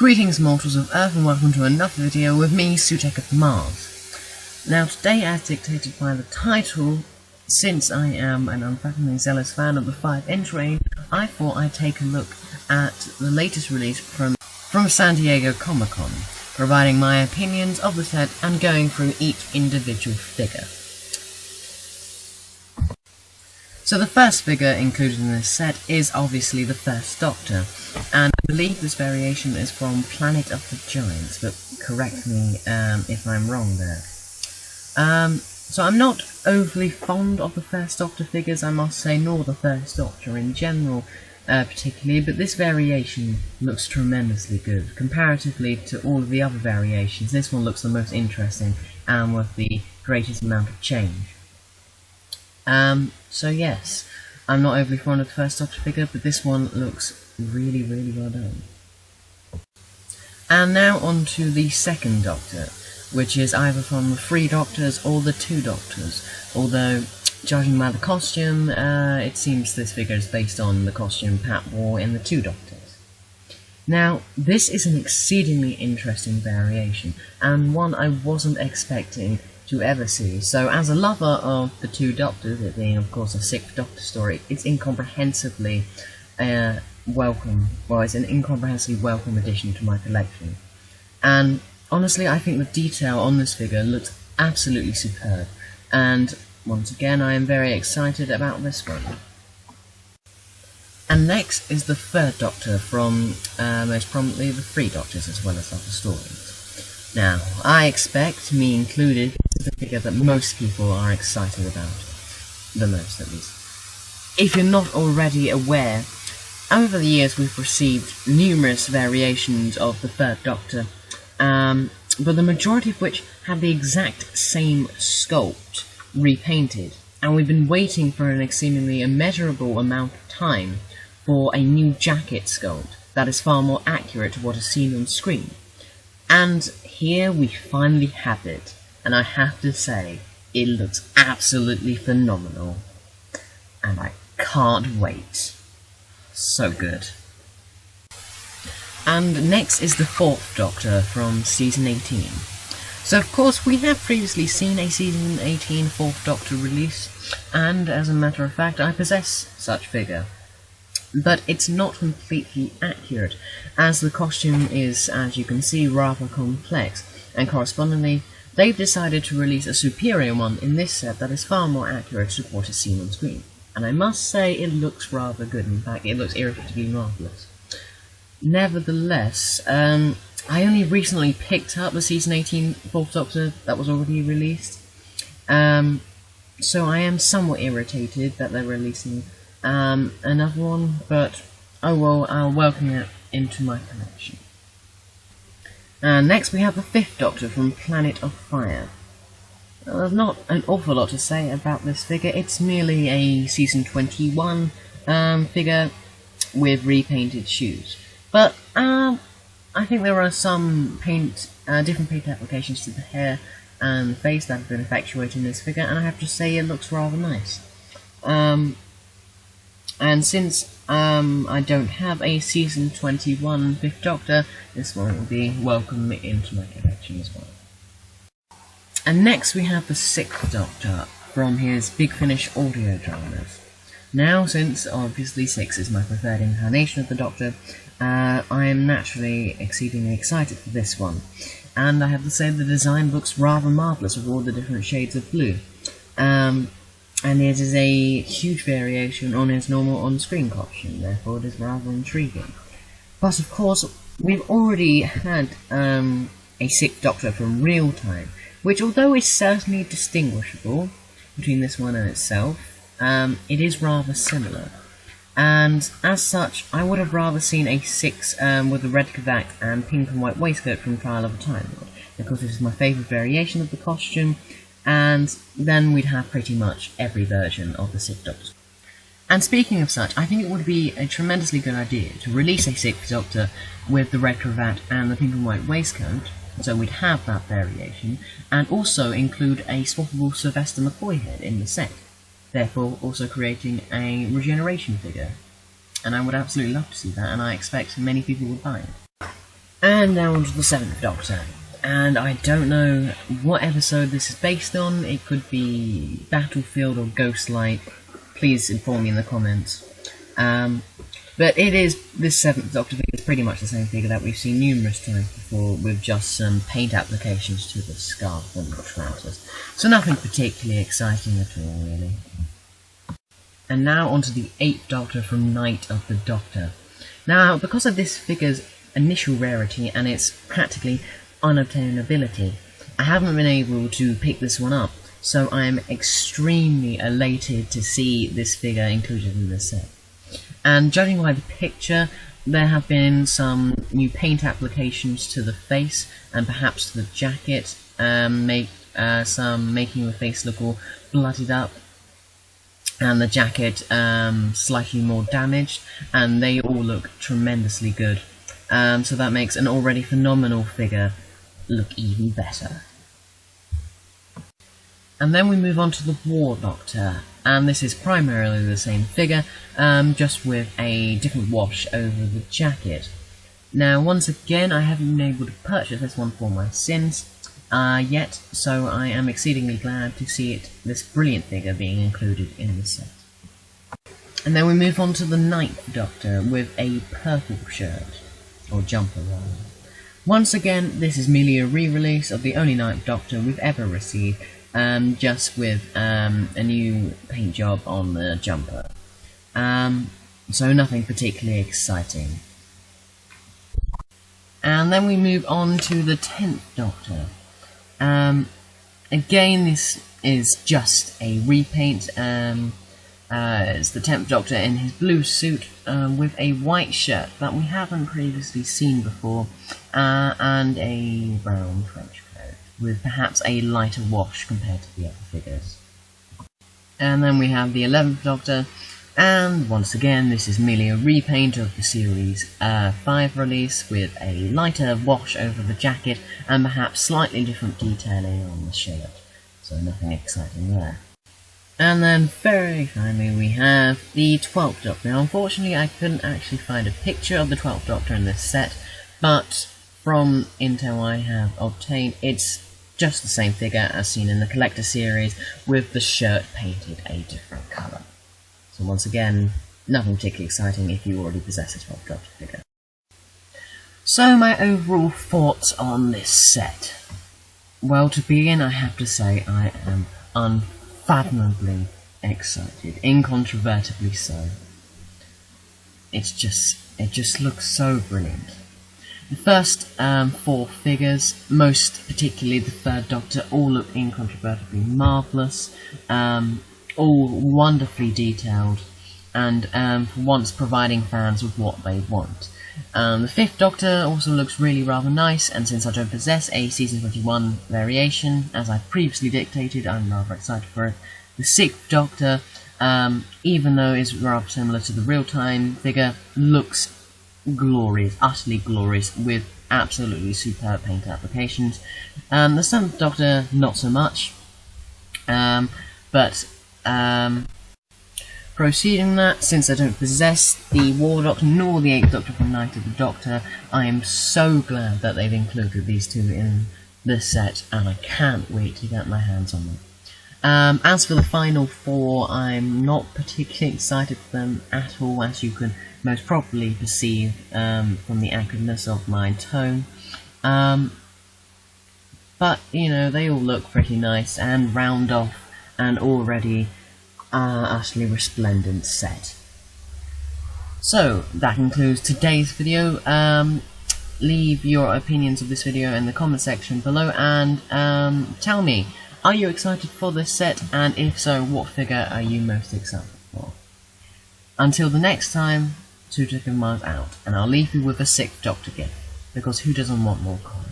Greetings mortals of Earth and welcome to another video with me, Sutek of Mars. Now today, as dictated by the title, since I am an unfathomably zealous fan of the 5-inch range, I thought I'd take a look at the latest release from San Diego Comic-Con, providing my opinions of the set and going through each individual figure. So the first figure included in this set is obviously the First Doctor, and I believe this variation is from Planet of the Giants, but correct me if I'm wrong there. So I'm not overly fond of the First Doctor figures, I must say, nor the First Doctor in general particularly, but this variation looks tremendously good. Comparatively to all of the other variations, this one looks the most interesting and with the greatest amount of change. So yes, I'm not overly fond of the First Doctor figure, but this one looks really, really well done. And now on to the Second Doctor, which is either from the 3 Doctors or the 2 Doctors, although, judging by the costume, it seems this figure is based on the costume Pat wore in the 2 Doctors. Now, this is an exceedingly interesting variation, and one I wasn't expecting to ever see. So as a lover of the 2 Doctors, it being of course a 6th Doctor story, it's incomprehensibly welcome. Well, it's an incomprehensibly welcome addition to my collection. And honestly, I think the detail on this figure looks absolutely superb. And once again, I am very excited about this one. And next is the 3rd Doctor from most prominently the 3 Doctors as well as other stories. Now, I expect, me included, this is the figure that most people are excited about. The most, at least. If you're not already aware, over the years we've received numerous variations of the 3rd Doctor, but the majority of which have the exact same sculpt repainted, and we've been waiting for an seemingly immeasurable amount of time for a new jacket sculpt that is far more accurate to what is seen on screen. And here we finally have it, and I have to say, it looks absolutely phenomenal, and I can't wait. So good. And next is the 4th Doctor from Season 18. So of course we have previously seen a Season 18 4th Doctor release, and as a matter of fact I possess such figure. But it's not completely accurate, as the costume is, as you can see, rather complex, and correspondingly, they've decided to release a superior one in this set that is far more accurate to what is seen on screen. And I must say, it looks rather good. In fact, it looks irrefutably marvellous. Nevertheless, I only recently picked up the Season 18 4th Doctor that was already released, so I am somewhat irritated that they're releasing another one, but oh well, I'll welcome it into my collection. Next we have the 5th Doctor from Planet of Fire. There's not an awful lot to say about this figure. It's merely a Season 21 figure with repainted shoes. But I think there are some different paint applications to the hair and face that have been effectuated in this figure, and I have to say it looks rather nice. And since I don't have a Season 21 5th Doctor, this one will be welcome into my collection as well. And next we have the 6th Doctor from his Big Finish audio dramas. Now, since obviously 6 is my preferred incarnation of the Doctor, I am naturally exceedingly excited for this one. And I have to say the design looks rather marvellous with all the different shades of blue. And it is a huge variation on his normal on-screen costume, therefore it is rather intriguing. Plus, of course, we've already had a 6th Doctor from Real Time, which, although is certainly distinguishable between this one and itself, it is rather similar. And as such, I would have rather seen a 6 with a red cravat and pink and white waistcoat from Trial of a Time Lord, because this is my favourite variation of the costume, and then we'd have pretty much every version of the 6th Doctor. And speaking of such, I think it would be a tremendously good idea to release a 6th Doctor with the red cravat and the pink and white waistcoat, so we'd have that variation, and also include a swappable Sylvester McCoy head in the set, therefore also creating a regeneration figure. And I would absolutely love to see that, and I expect many people would buy it. And now on to the 7th Doctor. And I don't know what episode this is based on. It could be Battlefield or Ghostlight. Please inform me in the comments. But it is, this 7th Doctor figure is pretty much the same figure that we've seen numerous times before, with just some paint applications to the scarf and the trousers. So nothing particularly exciting at all, really. And now onto the 8th Doctor from Night of the Doctor. Now, because of this figure's initial rarity and its practically unobtainability, I haven't been able to pick this one up, so I am extremely elated to see this figure included in the set. And judging by the picture, there have been some new paint applications to the face and perhaps to the jacket, some making the face look all bloodied up, and the jacket slightly more damaged, and they all look tremendously good. So that makes an already phenomenal figure look even better. And then we move on to the War Doctor, and this is primarily the same figure, just with a different wash over the jacket. Now, once again, I haven't been able to purchase this one for my sins yet, so I am exceedingly glad to see this brilliant figure being included in the set. And then we move on to the 9th Doctor with a purple shirt, or jumper rather. Once again, this is merely a re-release of the only 9th Doctor we've ever received, just with a new paint job on the jumper. So nothing particularly exciting. And then we move on to the 10th Doctor. Again, this is just a repaint. It's the 10th Doctor in his blue suit with a white shirt that we haven't previously seen before, and a brown trench coat with perhaps a lighter wash compared to the other figures. And then we have the 11th Doctor, and once again this is merely a repaint of the Series 5 release with a lighter wash over the jacket and perhaps slightly different detailing on the shirt, so nothing exciting there. And then very finally we have the 12th Doctor. Now, unfortunately I couldn't actually find a picture of the 12th Doctor in this set, but from intel I have obtained, it's just the same figure as seen in the Collector Series, with the shirt painted a different colour. So once again, nothing particularly exciting if you already possess a 12th Doctor figure. So my overall thoughts on this set. Well, to begin, I have to say I am unfathomably excited, incontrovertibly so. It just looks so brilliant. The first 4 figures, most particularly the 3rd Doctor, all look incontrovertibly marvellous, all wonderfully detailed, and for once providing fans with what they want. The 5th Doctor also looks really rather nice, and since I don't possess a Season 21 variation, as I previously dictated, I'm rather excited for it. The 6th Doctor, even though it's rather similar to the real-time figure, looks glorious, utterly glorious, with absolutely superb paint applications. The 7th Doctor, not so much, but proceeding that, since I don't possess the War Doctor nor the 8th Doctor from Night of the Doctor, I am so glad that they've included these two in this set, and I can't wait to get my hands on them. As for the final 4, I'm not particularly excited for them at all, as you can most probably perceive from the accurateness of my tone. But, you know, they all look pretty nice and round off an already utterly resplendent set. So, that concludes today's video. Leave your opinions of this video in the comment section below, and tell me, are you excited for this set, and if so, what figure are you most excited for? Until the next time, Tutor Miles out, and I'll leave you with a 6th Doctor gift, because who doesn't want more comments?